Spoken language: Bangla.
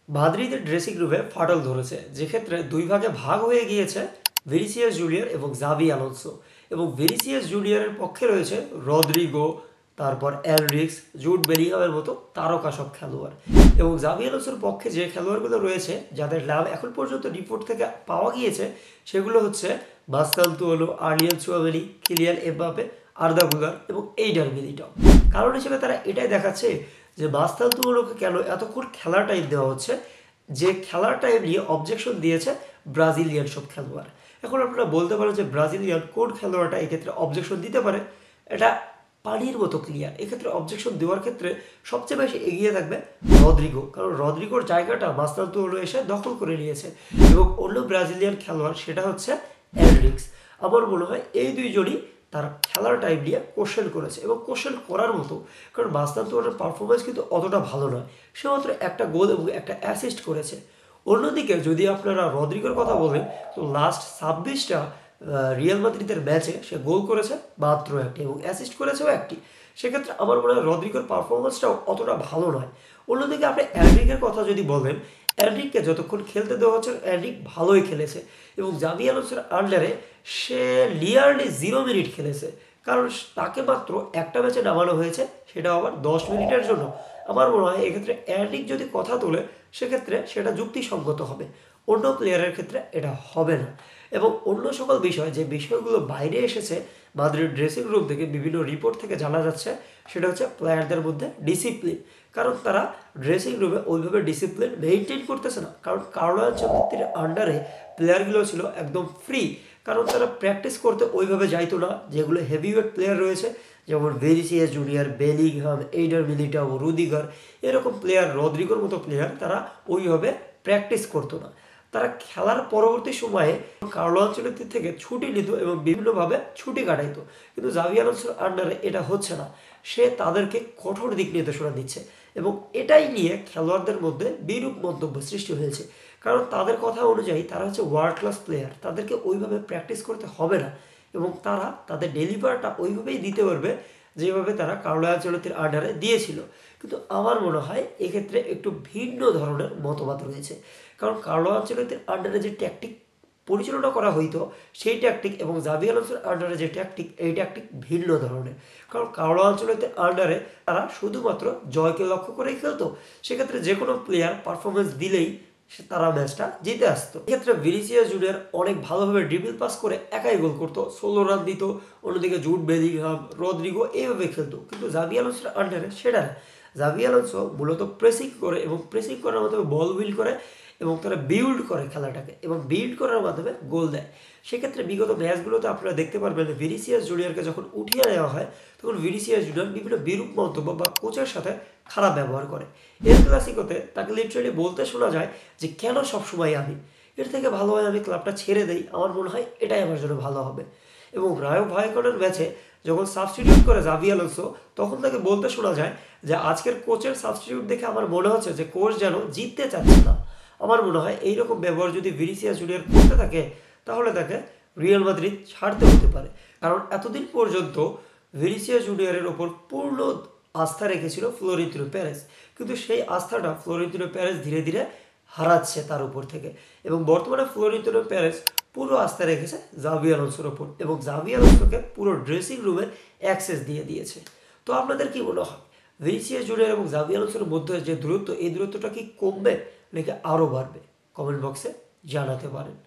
মাদ্রিদের ড্রেসিং রুমে ফাটল ধরেছে, যেক্ষেত্রে দুই ভাগে ভাগ হয়ে গিয়েছে ভিনিসিয়াস জুনিয়র এবং জাভি আলোনসো। এবং ভিনিসিয়াস জুনিয়রের পক্ষে রয়েছে রদ্রিগো, তারপর এলরিক্স, জুড বেলিংহামের মতো তারকা সব খেলোয়াড়। এবং জাভি আলোনসোর পক্ষে যে খেলোয়াড়গুলো রয়েছে, যাদের নাম এখন পর্যন্ত রিপোর্ট থেকে পাওয়া গিয়েছে, সেগুলো হচ্ছে মাসতান্তুয়ানো, আর্লিয়ান চুয়ামেনি, কিলিয়ান এমবাপে, আর্দা গুলার এবং এইডার মিলিটাও। কারণ হিসেবে তারা এটাই দেখাচ্ছে যে মাসতান্তুয়ানোকে কেন এতক্ষণ খেলার টাইম দেওয়া হচ্ছে, যে খেলার টাইম নিয়ে অবজেকশন দিয়েছে ব্রাজিলিয়ান সব খেলোয়াড়। এখন আপনারা বলতে পারেন যে ব্রাজিলিয়ান কোন খেলোয়াড়টা এক্ষেত্রে অবজেকশন দিতে পারে। এটা পানির মতো ক্লিয়ার। এক্ষেত্রে অবজেকশন দেওয়ার ক্ষেত্রে সবচেয়ে বেশি এগিয়ে থাকবে রদ্রিগো, কারণ রদ্রিগোর জায়গাটা মাসতান্তুয়ানো এসে দখল করে নিয়েছে। এবং অন্য ব্রাজিলিয়ান খেলোয়াড় সেটা হচ্ছে এলরিক্স। আমার মনে হয় এই দুইজনই তার খেলার টাইম নিয়ে কোশ্চেন করেছে, এবং কোশ্চেন করার মতো, কারণ মাসতান্তুয়ানোর পারফরমেন্স কিন্তু অতটা ভালো নয়। সে মাত্র একটা গোল এবং একটা অ্যাসিস্ট করেছে। অন্যদিকে যদি আপনারা রদ্রিগোর কথা বলেন, তো লাস্ট 26টা রিয়াল মাদ্রিদের ম্যাচে সে গোল করেছে মাত্র একটি এবং অ্যাসিস্ট করেছেও একটি। সেক্ষেত্রে আমার মনে হয় রদ্রিগোর পারফরমেন্সটাও অতটা ভালো নয়। অন্যদিকে আপনি এনরিকের কথা যদি বলেন, এনরিককে যতক্ষণ খেলতে দেওয়া হচ্ছে এনরিক ভালোই খেলেছে। এবং জাভি আলোনসোর আন্ডারে সে নিয়ারলি 0 মিনিট খেলেছে, কারণ তাকে মাত্র একটা ম্যাচে নামানো হয়েছে, সেটা আবার 10 মিনিটের জন্য। আমার মনে হয় এক্ষেত্রে এনরিক যদি কথা তোলে, সেক্ষেত্রে সেটা যুক্তিসঙ্গত হবে। অন্য প্লেয়ারের ক্ষেত্রে এটা হবে না। এবং অন্য সকল বিষয়, যে বিষয়গুলো বাইরে এসেছে মাদ্রিদ ড্রেসিং রুম থেকে, বিভিন্ন রিপোর্ট থেকে জানা যাচ্ছে, সেটা হচ্ছে প্লেয়ারদের মধ্যে ডিসিপ্লিন। কারণ তারা ড্রেসিং রুমে ওইভাবে ডিসিপ্লিন মেনটেন করতেছে না। কারণ কার্লো আনচেলত্তির আন্ডারে প্লেয়ারগুলো ছিল একদম ফ্রি, কারণ তারা প্র্যাকটিস করতে ওইভাবে যাইতো না। যেগুলো হেভিওয়েট প্লেয়ার রয়েছে, যেমন Vinicius junior, Bellingham, Eder Militao, Rudiger, এরকম প্লেয়ার, রদ্রিগোর মতো প্লেয়ার, তারা ওইভাবে প্র্যাকটিস করতো না। তারা খেলার পরবর্তী সময়ে কার্লো আনচেলত্তি থেকে ছুটি নিত এবং বিভিন্নভাবে ছুটি কাটাইতো। কিন্তু জাভি আলোনসোর আন্ডারে এটা হচ্ছে না। সে তাদেরকে কঠোর দিক নির্দেশনা দিচ্ছে, এবং এটাই নিয়ে খেলোয়াড়দের মধ্যে বিরূপ মন্তব্য সৃষ্টি হয়েছে। কারণ তাদের কথা অনুযায়ী তারা হচ্ছে ওয়ার্ল্ড ক্লাস প্লেয়ার, তাদেরকে ওইভাবে প্র্যাকটিস করতে হবে না, এবং তারা তাদের ডেলিভারটা ওইভাবেই দিতে পারবে যেভাবে তারা কার্লো আনচেলত্তির আন্ডারে দিয়েছিল। কিন্তু আমার মনে হয় এক্ষেত্রে একটু ভিন্ন ধরনের মতবাদ রয়েছে। কারণ কার্লো আনচেলত্তির আন্ডারে যে ট্যাকটিক পরিচালনা করা হইতো, সেই ট্যাকটিক এবং জাভি আলোনসোর আন্ডারে যে ট্যাকটিক, এই ট্যাকটিক ভিন্ন ধরনের। কারণ কার্লো আনচেলত্তির আন্ডারে তারা শুধুমাত্র জয়কে লক্ষ্য করেই খেলতো। সেক্ষেত্রে যে কোনো প্লেয়ার পারফরমেন্স দিলেই তারা ম্যাচটা জিতে আসতো। এক্ষেত্রে ভিনিসিয়াস জুনিয়র অনেক ভালোভাবে ড্রিবল পাস করে একাই গোল করতো, 16 রান দিত। অন্যদিকে জুড বেলিংহাম, রদ্রিগো এইভাবে খেলতো। কিন্তু জাভি আলোনসোর আন্ডারে সেটা না। জাভি আলোনসো মূলত প্রেসিং করে, এবং প্রেসিং করার মাধ্যমে বল উইল করে, এবং তারা বিল্ড করে খেলাটাকে, এবং বিল্ড করার মাধ্যমে গোল দেয়। সেক্ষেত্রে বিগত ম্যাচগুলোতে আপনারা দেখতে পারবেন ভিনিসিয়াস জুনিয়রকে যখন উঠিয়ে নেওয়া হয়, তখন ভিনিসিয়াস জুনিয়র বিভিন্ন বিরূপ মন্তব্য বা কোচের সাথে খারাপ ব্যবহার করে। এর ক্লাসিকোতে তাকে লিটারালি বলতে শোনা যায় যে কেন সবসময় আমি, এর থেকে ভালো হয় আমি ক্লাবটা ছেড়ে দেই, আমার মনে হয় এটাই আমার জন্য ভালো হবে। এবং রায়ো ভাইকনের ম্যাচে যখন সাবস্টিটিউট করে জাভি আলোনসো, তখন তাকে বলতে শোনা যায় যে আজকের কোচের সাবস্টিটিউট দেখে আমার মনে হচ্ছে যে কোচ যেন জিততে চাচ্ছে না। আমার মনে হয় এইরকম ব্যবহার যদি ভিনিসিয়াস জুনিয়র করতে থাকে, তাহলে তাকে রিয়াল মাদ্রিদ ছাড়তে হতে পারে। কারণ এতদিন পর্যন্ত ভিনিসিয়াস জুনিয়রের ওপর পূর্ণ আস্থা রেখেছিল ফ্লোরেন্তিনো পেরেজ, কিন্তু সেই আস্থাটা ফ্লোরেন্তিনো পেরেজ ধীরে ধীরে হারাচ্ছে তার উপর থেকে। এবং বর্তমানে ফ্লোরেন্তিনো পেরেজ পুরো আস্থা রেখেছে জাভি আলোনসোর ওপর, এবং জাভি আলোনসোকে পুরো ড্রেসিং রুমে অ্যাক্সেস দিয়ে দিয়েছে। তো আপনাদের কি মনে হয়, ভিনিসিয়াস জুনিয়র এবং জাভি আলোনসোর মধ্যে যে দূরত্ব, এই দূরত্বটা কি কমবে নাকি আরও বাড়বে? কমেন্ট বক্সে জানাতে পারেন।